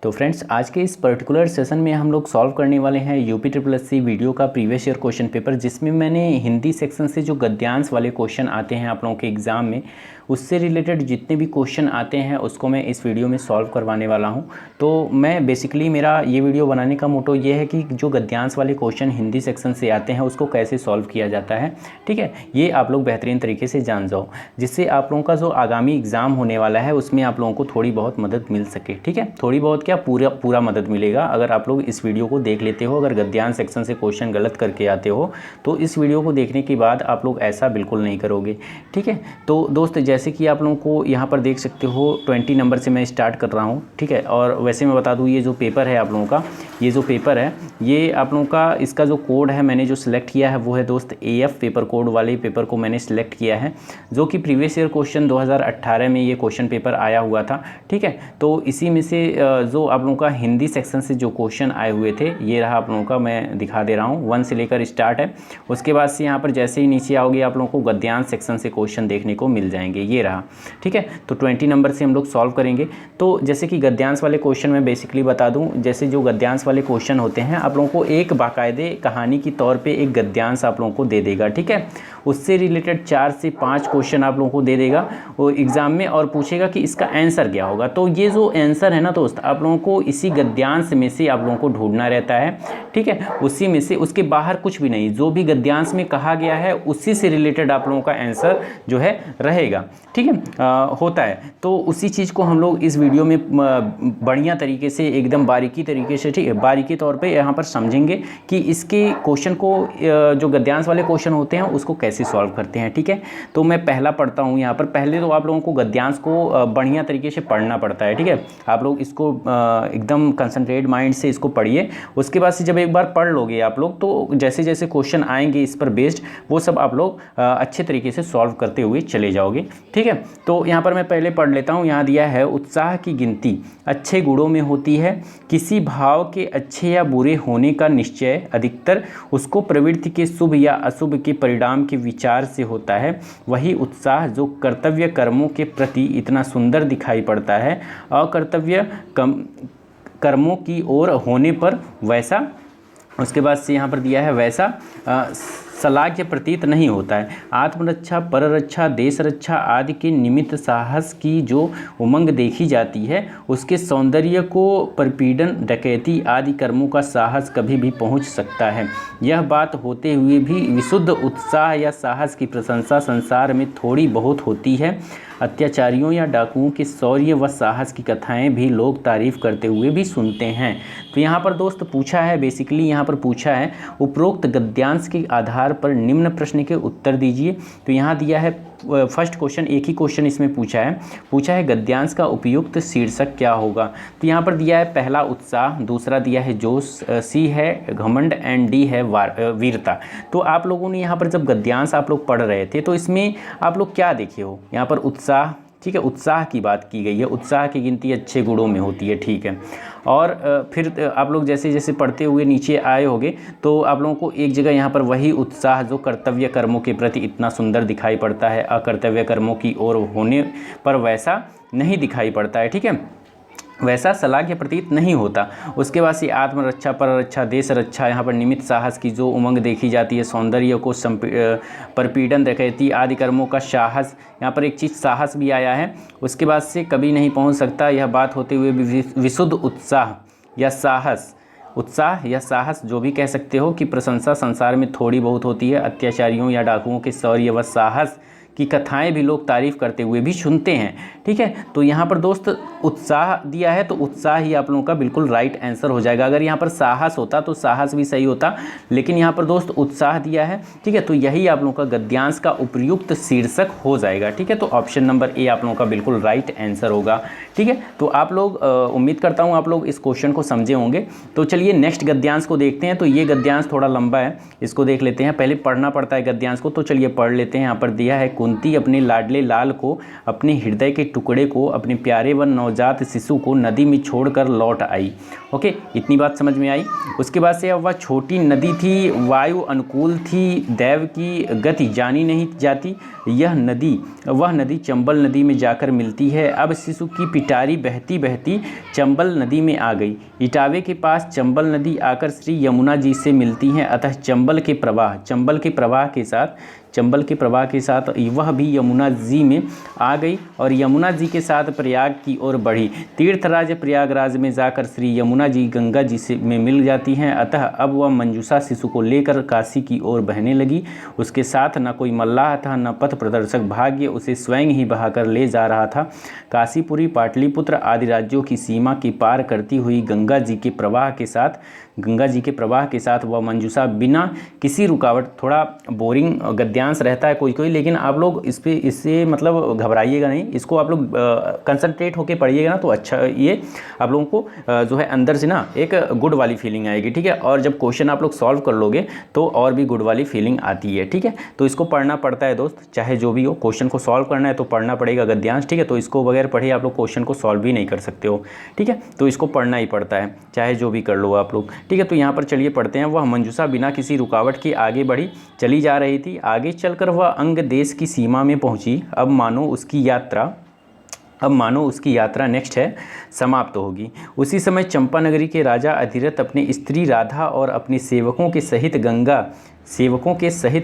तो फ्रेंड्स, आज के इस पर्टिकुलर सेशन में हम लोग सॉल्व करने वाले हैं यूपी SSC वीडियो का प्रीवियस ईयर क्वेश्चन पेपर, जिसमें मैंने हिंदी सेक्शन से जो गद्यांश वाले क्वेश्चन आते हैं आप लोगों के एग्ज़ाम में, उससे रिलेटेड जितने भी क्वेश्चन आते हैं उसको मैं इस वीडियो में सॉल्व करवाने वाला हूं। तो मैं बेसिकली मेरा ये वीडियो बनाने का मोटो ये है कि जो गद्यांश वाले क्वेश्चन हिंदी सेक्शन से आते हैं उसको कैसे सॉल्व किया जाता है, ठीक है। ये आप लोग बेहतरीन तरीके से जान जाओ, जिससे आप लोगों का जो आगामी एग्ज़ाम होने वाला है उसमें आप लोगों को थोड़ी बहुत मदद मिल सके, ठीक है। थोड़ी बहुत क्या, पूरा मदद मिलेगा अगर आप लोग इस वीडियो को देख लेते हो। अगर गद्यांश सेक्शन से क्वेश्चन गलत करके आते हो तो इस वीडियो को देखने के बाद आप लोग ऐसा बिल्कुल नहीं करोगे, ठीक है। तो दोस्त, जैसे कि आप लोगों को यहाँ पर देख सकते हो 20 नंबर से मैं स्टार्ट कर रहा हूँ, ठीक है। और वैसे मैं बता दूँ, ये जो पेपर है आप लोगों का, ये जो पेपर है ये आप लोगों का, इसका जो कोड है मैंने जो सिलेक्ट किया है वो है दोस्त AF पेपर कोड वाले पेपर को मैंने सिलेक्ट किया है, जो कि प्रीवियस ईयर क्वेश्चन 2018 में ये क्वेश्चन पेपर आया हुआ था, ठीक है। तो इसी में से जो आप लोगों का हिंदी सेक्शन से जो क्वेश्चन आए हुए थे, ये रहा आप लोगों का, मैं दिखा दे रहा हूँ। 1 से लेकर स्टार्ट है। उसके बाद से यहाँ पर जैसे ही नीचे आओगे आप लोगों को गद्यांश सेक्शन से क्वेश्चन देखने को मिल जाएंगे, ये रहा, ठीक है। तो 20 नंबर से हम लोग सॉल्व करेंगे। तो जैसे कि गद्यांश वाले क्वेश्चन मैं बेसिकली बता दूं, जैसे जो गद्यांश वाले क्वेश्चन होते हैं आप लोगों को एक बाकायदे कहानी की तौर पे एक गद्यांश आप लोगों को दे देगा, ठीक है। उससे रिलेटेड 4 से 5 क्वेश्चन आप लोगों को दे देगा वो एग्ज़ाम में, और पूछेगा कि इसका आंसर क्या होगा। तो ये जो आंसर है ना दोस्त, आप लोगों को इसी गद्यांश में से आप लोगों को ढूंढना रहता है, ठीक है। उसी में से, उसके बाहर कुछ भी नहीं, जो भी गद्यांश में कहा गया है उसी से रिलेटेड आप लोगों का आंसर जो है रहेगा, ठीक है। होता है। तो उसी चीज़ को हम लोग इस वीडियो में बढ़िया तरीके से, एकदम बारीकी तरीके से, ठीक है, बारीकी तौर पे यहाँ पर समझेंगे कि इसके क्वेश्चन को, जो गद्यांश वाले क्वेश्चन होते हैं उसको कैसे सॉल्व करते हैं, ठीक है। तो मैं पहला पढ़ता हूँ यहाँ पर। पहले तो आप लोगों को गद्यांश को बढ़िया तरीके से पढ़ना पड़ता है, ठीक है। आप लोग इसको एकदम कंसंट्रेट माइंड से इसको पढ़िए। उसके बाद से जब एक बार पढ़ लोगे आप लोग, तो जैसे जैसे क्वेश्चन आएंगे इस पर बेस्ड, वो सब आप लोग अच्छे तरीके से सॉल्व करते हुए चले जाओगे, ठीक है। तो यहाँ पर मैं पहले पढ़ लेता हूँ। यहाँ दिया है, उत्साह की गिनती अच्छे गुणों में होती है। किसी भाव के अच्छे या बुरे होने का निश्चय अधिकतर उसको प्रवृत्ति के शुभ या अशुभ के परिणाम के विचार से होता है। वही उत्साह जो कर्तव्य कर्मों के प्रति इतना सुंदर दिखाई पड़ता है, अकर्तव्य कर्मों की ओर होने पर वैसा, उसके बाद से यहाँ पर दिया है, वैसा सलाघ्य प्रतीत नहीं होता है। आत्मरक्षा, पररक्षा, देश रक्षा आदि के निमित्त साहस की जो उमंग देखी जाती है, उसके सौंदर्य को परपीड़न, डकैती आदि कर्मों का साहस कभी भी पहुंच सकता है। यह बात होते हुए भी विशुद्ध उत्साह या साहस की प्रशंसा संसार में थोड़ी बहुत होती है। अत्याचारियों या डाकुओं के शौर्य व साहस की कथाएं भी लोग तारीफ करते हुए भी सुनते हैं। तो यहाँ पर दोस्त पूछा है, बेसिकली यहाँ पर पूछा है, उपरोक्त गद्यांश के आधार पर निम्न प्रश्न के उत्तर दीजिए। तो यहाँ दिया है फर्स्ट क्वेश्चन, एक ही क्वेश्चन इसमें पूछा है गद्यांश का उपयुक्त शीर्षक क्या होगा। तो यहाँ पर दिया है पहला उत्साह, दूसरा दिया है जोश, C है घमंड एंड D है वीरता। तो आप लोगों ने यहाँ पर जब गद्यांश आप लोग पढ़ रहे थे तो इसमें आप लोग क्या देखे हो, यहाँ पर उत्साह, ठीक है, उत्साह की बात की गई है। उत्साह की गिनती अच्छे गुणों में होती है, ठीक है। और फिर आप लोग जैसे जैसे पढ़ते हुए नीचे आए होगे तो आप लोगों को एक जगह यहाँ पर वही उत्साह जो कर्तव्य कर्मों के प्रति इतना सुंदर दिखाई पड़ता है, अकर्तव्य कर्मों की ओर होने पर वैसा नहीं दिखाई पड़ता है, ठीक है, वैसा सलाघ्य प्रतीत नहीं होता। उसके बाद से आत्मरक्षा, पररक्षा, देश रक्षा, यहाँ पर निमित्त साहस की जो उमंग देखी जाती है, सौंदर्य को परपीड़न, डकैती आदि कर्मों का साहस, यहाँ पर एक चीज़ साहस भी आया है। उसके बाद से कभी नहीं पहुँच सकता, यह बात होते हुए भी विशुद्ध उत्साह या साहस, उत्साह या साहस जो भी कह सकते हो, कि प्रशंसा संसार में थोड़ी बहुत होती है। अत्याचारियों या डाकुओं के शौर्य व साहस की कथाएं भी लोग तारीफ करते हुए भी सुनते हैं, ठीक है। तो यहाँ पर दोस्त उत्साह दिया है, तो उत्साह ही आप लोगों का बिल्कुल राइट आंसर हो जाएगा। अगर यहाँ पर साहस होता तो साहस भी सही होता, लेकिन यहाँ पर दोस्त उत्साह दिया है, ठीक है। तो यही आप लोगों का गद्यांश का उपयुक्त शीर्षक हो जाएगा, ठीक है। तो ऑप्शन नंबर A आप लोगों का बिल्कुल राइट आंसर होगा, ठीक है। तो आप लोग, उम्मीद करता हूँ आप लोग इस क्वेश्चन को समझे होंगे। तो चलिए नेक्स्ट गद्यांश को देखते हैं। तो ये गद्यांश थोड़ा लंबा है, इसको देख लेते हैं। पहले पढ़ना पड़ता है गद्यांश को, तो चलिए पढ़ लेते हैं। यहाँ पर दिया है, कुंती अपने लाडले लाल को, अपने हृदय के टुकड़े को, अपने प्यारे व नवजात शिशु को नदी में छोड़कर लौट आई। ओके, इतनी बात समझ में आई। उसके बाद से अब वह छोटी नदी थी, वायु अनुकूल थी, दैव की गति जानी नहीं जाती, वह नदी चंबल नदी में जाकर मिलती है। अब शिशु की पिटारी बहती बहती चंबल नदी में आ गई। इटावे के पास चंबल नदी आकर श्री यमुना जी से मिलती है, अतः चंबल के प्रवाह के साथ वह भी यमुना जी में आ गई और यमुना जी के साथ प्रयाग की ओर बढ़ी। तीर्थराज प्रयागराज में जाकर श्री यमुना जी गंगा जी से में मिल जाती हैं, अतः अब वह मंजूषा शिशु को लेकर काशी की ओर बहने लगी। उसके साथ न कोई मल्लाह था, न पथ प्रदर्शक, भाग्य उसे स्वयं ही बहाकर ले जा रहा था। काशीपुरी, पाटलिपुत्र आदि राज्यों की सीमा की पार करती हुई गंगा जी के प्रवाह के साथ वह मंजूषा बिना किसी रुकावट, थोड़ा बोरिंग गद्यांश रहता है कोई कोई, लेकिन आप लोग इससे मतलब घबराइएगा नहीं, इसको आप लोग कंसंट्रेट होकर पढ़िएगा ना तो अच्छा, ये आप लोगों को जो है अंदर से ना एक गुड वाली फीलिंग आएगी, ठीक है। और जब क्वेश्चन आप लोग सॉल्व कर लोगे तो और भी गुड वाली फीलिंग आती है, ठीक है। तो इसको पढ़ना पड़ता है दोस्त, चाहे जो भी हो, क्वेश्चन को सॉल्व करना है तो पढ़ना पड़ेगा गद्यांश, ठीक है। तो इसको बगैर पढ़े आप लोग क्वेश्चन को सॉल्व भी नहीं कर सकते हो, ठीक है। तो इसको पढ़ना ही पड़ता है, चाहे जो भी कर लो आप लोग, ठीक है। तो यहाँ पर चलिए पढ़ते हैं। वह मंजूषा बिना किसी रुकावट के आगे बढ़ी, चली जा रही थी। आगे चलकर वह अंग देश की सीमा में पहुंची। अब मानो उसकी यात्रा नेक्स्ट है समाप्त होगी। उसी समय चंपा नगरी के राजा अधिरथ अपने स्त्री राधा और अपने सेवकों के सहित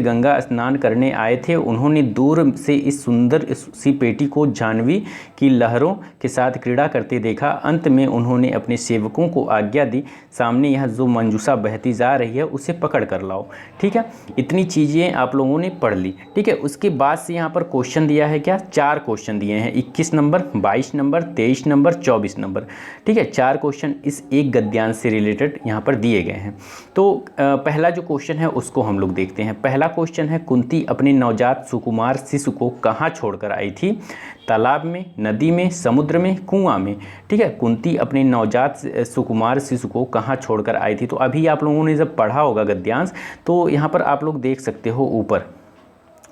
गंगा स्नान करने आए थे। उन्होंने दूर से इस सुंदर सी पेटी को जाह्नवी की लहरों के साथ क्रीड़ा करते देखा। अंत में उन्होंने अपने सेवकों को आज्ञा दी, सामने यह जो मंजूषा बहती जा रही है उसे पकड़ कर लाओ, ठीक है। इतनी चीज़ें आप लोगों ने पढ़ ली, ठीक है। उसके बाद से यहाँ पर क्वेश्चन दिया है क्या, 4 क्वेश्चन दिए हैं, 21 नंबर, 22 नंबर, 23 नंबर, 24 नंबर, ठीक है। 4 क्वेश्चन इस एक गद्यांश से रिलेटेड यहाँ पर दिए गए हैं। तो पहला जो क्वेश्चन है उसको हम लोग देखते हैं। पहला क्वेश्चन है, कुंती अपने नवजात सुकुमार शिशु को कहाँ छोड़कर आई थी? तालाब में, नदी में, समुद्र में, कुआं में, ठीक है। कुंती अपने नवजात सुकुमार शिशु को कहाँ छोड़कर आई थी? तो अभी आप लोगों ने जब पढ़ा होगा गद्यांश तो यहाँ पर आप लोग देख सकते हो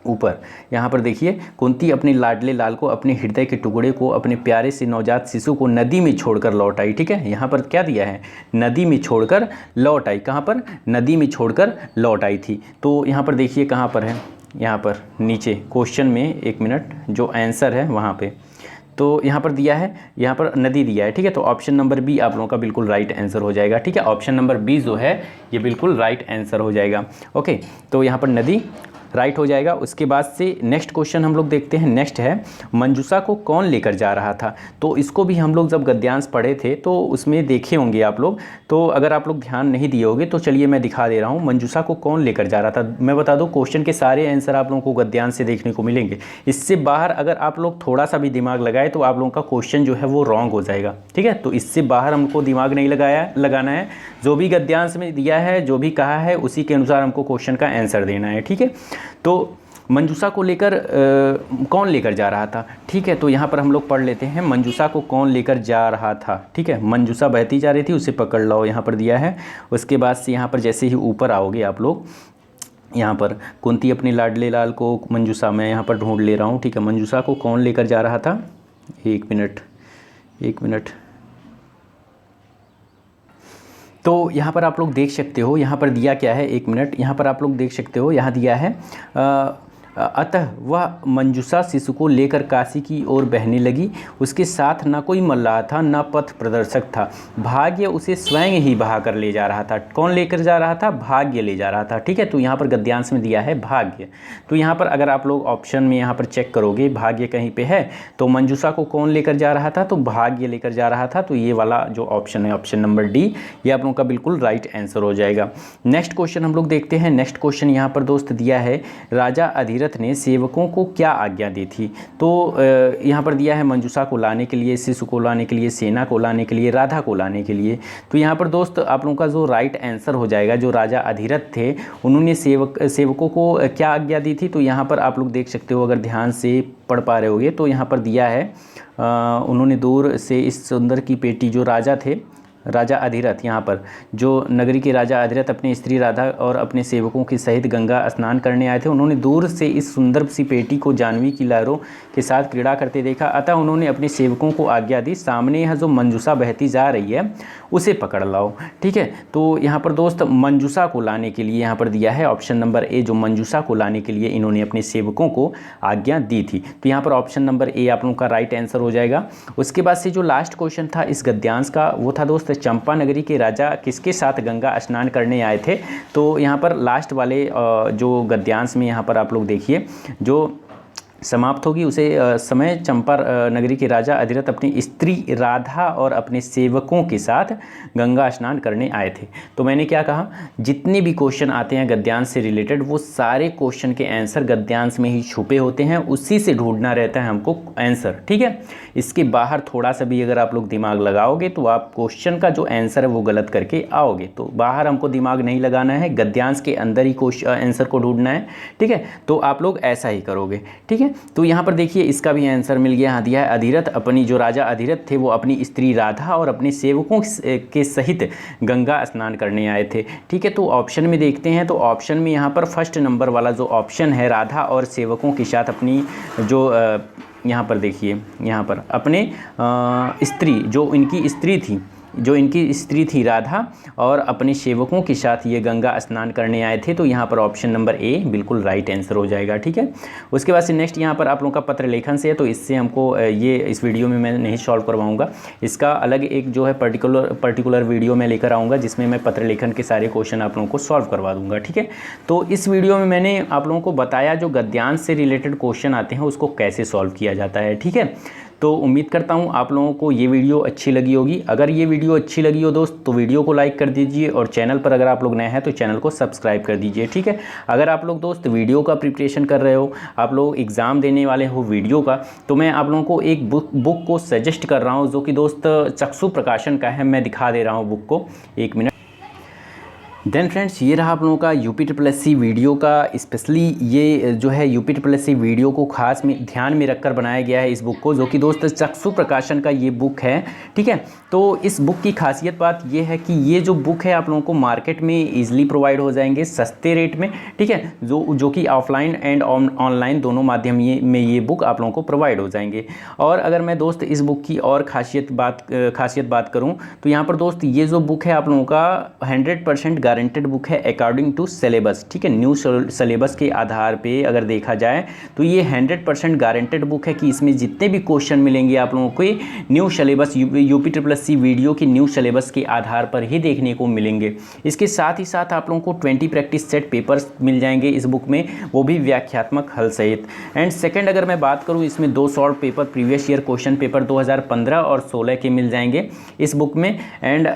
ऊपर यहाँ पर देखिए, कुंती अपने लाडले लाल को, अपने हृदय के टुकड़े को, अपने प्यारे से नवजात शिशु को नदी में छोड़कर लौट आई, ठीक है। यहाँ पर क्या दिया है, नदी में छोड़कर लौट आई। कहाँ पर? नदी में छोड़कर लौट आई थी। तो यहाँ पर देखिए कहाँ पर है, यहाँ पर नीचे क्वेश्चन में, 1 मिनट, जो आंसर है वहाँ पे तो यहाँ पर दिया है, यहाँ पर नदी दिया है, ठीक है। तो ऑप्शन नंबर बी आप लोगों का बिल्कुल राइट आंसर हो जाएगा, ठीक है। ऑप्शन नंबर बी जो है ये बिल्कुल राइट आंसर हो जाएगा। ओके, तो यहाँ पर नदी राइट हो जाएगा। उसके बाद से नेक्स्ट क्वेश्चन हम लोग देखते हैं। नेक्स्ट है, मंजूषा को कौन लेकर जा रहा था? तो इसको भी हम लोग जब गद्यांश पढ़े थे तो उसमें देखे होंगे आप लोग, तो अगर आप लोग ध्यान नहीं दिए होंगे तो चलिए मैं दिखा दे रहा हूँ। मंजूषा को कौन लेकर जा रहा था? मैं बता दूँ, क्वेश्चन के सारे आंसर आप लोगों को गद्यांश से देखने को मिलेंगे। इससे बाहर अगर आप लोग थोड़ा सा भी दिमाग लगाए तो आप लोगों का क्वेश्चन जो है वो रॉन्ग हो जाएगा, ठीक है। तो इससे बाहर हमको दिमाग नहीं लगाना है, जो भी गद्यांश में दिया है, जो भी कहा है उसी के अनुसार हमको क्वेश्चन का आंसर देना है, ठीक है। तो मंजूषा को लेकर कौन लेकर जा रहा था, ठीक है। तो यहाँ पर हम लोग पढ़ लेते हैं, मंजूषा को कौन लेकर जा रहा था, ठीक है। मंजूषा बहती जा रही थी, उसे पकड़ लो, यहाँ पर दिया है। उसके बाद से यहाँ पर जैसे ही ऊपर आओगे आप लोग, यहाँ पर कुंती अपने लाडले लाल को, मंजूषा, मैं यहाँ पर ढूंढ ले रहा हूँ, ठीक है। मंजूषा को कौन लेकर जा रहा था? 1 मिनट। तो यहाँ पर आप लोग देख सकते हो, यहाँ पर दिया क्या है, 1 मिनट, यहाँ पर आप लोग देख सकते हो, यहाँ दिया है अतः वह मंजूषा शिशु को लेकर काशी की ओर बहने लगी। उसके साथ न कोई मल्लाह था, न पथ प्रदर्शक था, भाग्य उसे स्वयं ही बहा कर ले जा रहा था। कौन लेकर जा रहा था? भाग्य ले जा रहा था, ठीक है। तो यहाँ पर गद्यांश में दिया है भाग्य। तो यहाँ पर अगर आप लोग ऑप्शन में यहाँ पर चेक करोगे, भाग्य कहीं पे है, तो मंजूषा को कौन लेकर जा रहा था? तो भाग्य लेकर जा रहा था। तो ये वाला जो ऑप्शन है, ऑप्शन नंबर डी, ये आप लोगों का बिल्कुल राइट आंसर हो जाएगा। नेक्स्ट क्वेश्चन हम लोग देखते हैं। नेक्स्ट क्वेश्चन यहाँ पर दोस्त दिया है, राजा अधिरथ ने सेवकों को क्या आज्ञा दी थी? तो यहाँ पर दिया है, मंजूषा को लाने के लिए, शिशु को लाने के लिए, सेना को लाने के लिए, राधा को लाने के लिए। तो यहाँ पर दोस्त आप लोगों का जो राइट आंसर हो जाएगा, जो राजा अधिरथ थे उन्होंने सेवकों को क्या आज्ञा दी थी? तो यहाँ पर आप लोग देख सकते हो, अगर ध्यान से पढ़ पा रहे होगे तो यहाँ पर दिया है, उन्होंने दूर से इस सुंदर की पेटी, जो राजा थे, राजा अधिरथ, यहाँ पर जो नगरी के राजा अधिरथ अपनी स्त्री राधा और अपने सेवकों के सहित गंगा स्नान करने आए थे। उन्होंने दूर से इस सुंदर सी पेटी को जाह्नवी की लहरों के साथ क्रीड़ा करते देखा, अतः उन्होंने अपने सेवकों को आज्ञा दी, सामने यह जो मंजूषा बहती जा रही है उसे पकड़ लाओ। ठीक है, तो यहाँ पर दोस्त मंजूषा को लाने के लिए यहाँ पर दिया है ऑप्शन नंबर ए, जो मंजूषा को लाने के लिए इन्होंने अपने सेवकों को आज्ञा दी थी। तो यहाँ पर ऑप्शन नंबर ए आप लोगों का राइट आंसर हो जाएगा। उसके बाद से जो लास्ट क्वेश्चन था इस गद्यांश का वो था दोस्त, चंपा नगरी के राजा किसके साथ गंगा स्नान करने आए थे। तो यहाँ पर लास्ट वाले जो गद्यांश में यहाँ पर आप लोग देखिए जो समाप्त होगी उसे समय चंपा नगरी के राजा अधिरथ अपनी स्त्री राधा और अपने सेवकों के साथ गंगा स्नान करने आए थे। तो मैंने क्या कहा, जितने भी क्वेश्चन आते हैं गद्यांश से रिलेटेड वो सारे क्वेश्चन के आंसर गद्यांश में ही छुपे होते हैं, उसी से ढूंढना रहता है हमको आंसर। ठीक है, इसके बाहर थोड़ा सा भी अगर आप लोग दिमाग लगाओगे तो आप क्वेश्चन का जो आंसर है वो गलत करके आओगे। तो बाहर हमको दिमाग नहीं लगाना है, गद्यांश के अंदर ही आंसर को ढूंढना है। ठीक है, तो आप लोग ऐसा ही करोगे। ठीक है, तो यहाँ पर देखिए इसका भी आंसर मिल गया, यहाँ दिया है अधिरथ अपनी जो राजा अधिरथ थे वो अपनी स्त्री राधा और अपने सेवकों के सहित गंगा स्नान करने आए थे। ठीक है, तो ऑप्शन में देखते हैं, तो ऑप्शन में यहाँ पर फर्स्ट नंबर वाला जो ऑप्शन है राधा और सेवकों के साथ अपनी जो यहाँ पर देखिए यहाँ पर अपने स्त्री जो इनकी स्त्री थी राधा और अपने सेवकों के साथ ये गंगा स्नान करने आए थे। तो यहाँ पर ऑप्शन नंबर ए बिल्कुल राइट आंसर हो जाएगा। ठीक है, उसके बाद से नेक्स्ट यहाँ पर आप लोगों का पत्र लेखन से है, तो इससे हमको ये इस वीडियो में मैं नहीं सॉल्व करवाऊंगा, इसका अलग एक जो है पर्टिकुलर वीडियो में लेकर आऊँगा जिसमें मैं पत्र लेखन के सारे क्वेश्चन आप लोगों को सॉल्व करवा दूँगा। ठीक है, तो इस वीडियो में मैंने आप लोगों को बताया जो गद्यांश से रिलेटेड क्वेश्चन आते हैं उसको कैसे सॉल्व किया जाता है। ठीक है, तो उम्मीद करता हूँ आप लोगों को ये वीडियो अच्छी लगी होगी। अगर ये वीडियो अच्छी लगी हो दोस्त तो वीडियो को लाइक कर दीजिए और चैनल पर अगर आप लोग नए हैं तो चैनल को सब्सक्राइब कर दीजिए। ठीक है, अगर आप लोग दोस्त वीडियो का प्रिपरेशन कर रहे हो, आप लोग एग्ज़ाम देने वाले हो वीडियो का, तो मैं आप लोगों को एक बुक को सजेस्ट कर रहा हूँ जो कि दोस्त चक्षु प्रकाशन का है। मैं दिखा दे रहा हूँ बुक को, एक मिनट। देन फ्रेंड्स ये रहा आप लोगों का UPSSC वीडियो का, स्पेशली ये जो है UPSSC वीडियो को खास में ध्यान में रखकर बनाया गया है इस बुक को, जो कि दोस्त चक्षु प्रकाशन का ये बुक है। ठीक है, तो इस बुक की खासियत बात ये है कि ये जो बुक है आप लोगों को मार्केट में ईजिली प्रोवाइड हो जाएंगे सस्ते रेट में। ठीक है, जो कि ऑफलाइन एंड ऑनलाइन दोनों माध्यम में ये बुक आप लोगों को प्रोवाइड हो जाएंगे। और अगर मैं दोस्त इस बुक की और खासियत बात करूँ तो यहाँ पर दोस्त ये जो बुक है आप लोगों का 100% गारंटेड बुक है अकॉर्डिंग टू सिलेबस। ठीक है, न्यू सिलेबस के आधार पे अगर देखा जाए तो ये 100% गारंटेड बुक है कि इसमें जितने भी क्वेश्चन मिलेंगे आप लोगों को न्यू सिलेबस UPSSC वीडियो की न्यू सिलेबस के आधार पर ही देखने को मिलेंगे। इसके साथ ही साथ आप लोगों को 20 प्रैक्टिस सेट पेपर्स मिल जाएंगे इस बुक में, वो भी व्याख्यात्मक हल सहित। एंड सेकेंड अगर मैं बात करूँ इसमें 2 short paper previous year question paper 2015 और 16 के मिल जाएंगे इस बुक में। एंड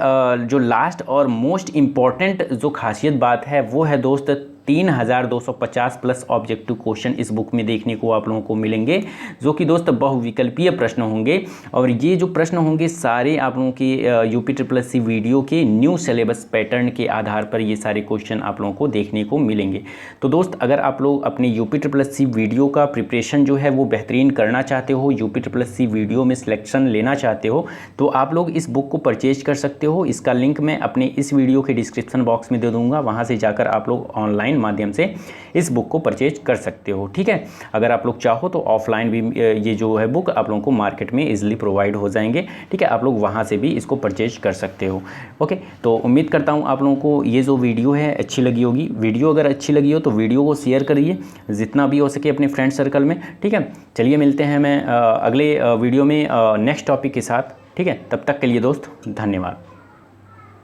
जो लास्ट और मोस्ट इम्पॉर्टेंट जो खासियत बात है वो है दोस्त 3250 प्लस ऑब्जेक्टिव क्वेश्चन इस बुक में देखने को आप लोगों को मिलेंगे, जो कि दोस्त बहुविकल्पीय प्रश्न होंगे। और ये जो प्रश्न होंगे सारे आप लोगों के UPSSC वीडियो के न्यू सिलेबस पैटर्न के आधार पर ये सारे क्वेश्चन आप लोगों को देखने को मिलेंगे। तो दोस्त अगर आप लोग अपने UPSSC वीडियो का प्रिपरेशन जो है वो बेहतरीन करना चाहते हो, UPSSC वीडियो में सिलेक्शन लेना चाहते हो, तो आप लोग इस बुक को परचेज कर सकते हो। इसका लिंक मैं अपने इस वीडियो के डिस्क्रिप्शन बॉक्स में दे दूँगा, वहाँ से जाकर आप लोग ऑनलाइन माध्यम से इस बुक को परचेज कर सकते हो। ठीक है, अगर आप लोग चाहो तो ऑफलाइन भी ये जो है बुक आप लोगों को मार्केट में इजीली प्रोवाइड हो जाएंगे। ठीक है, आप लोग वहां से भी इसको परचेज कर सकते हो। ओके, तो उम्मीद करता हूं आप लोगों को ये जो वीडियो है अच्छी लगी होगी। वीडियो अगर अच्छी लगी हो तो वीडियो को शेयर करिए जितना भी हो सके अपने फ्रेंड सर्कल में। ठीक है, चलिए मिलते हैं मैं अगले वीडियो में नेक्स्ट टॉपिक के साथ। ठीक है, तब तक के लिए दोस्त धन्यवाद।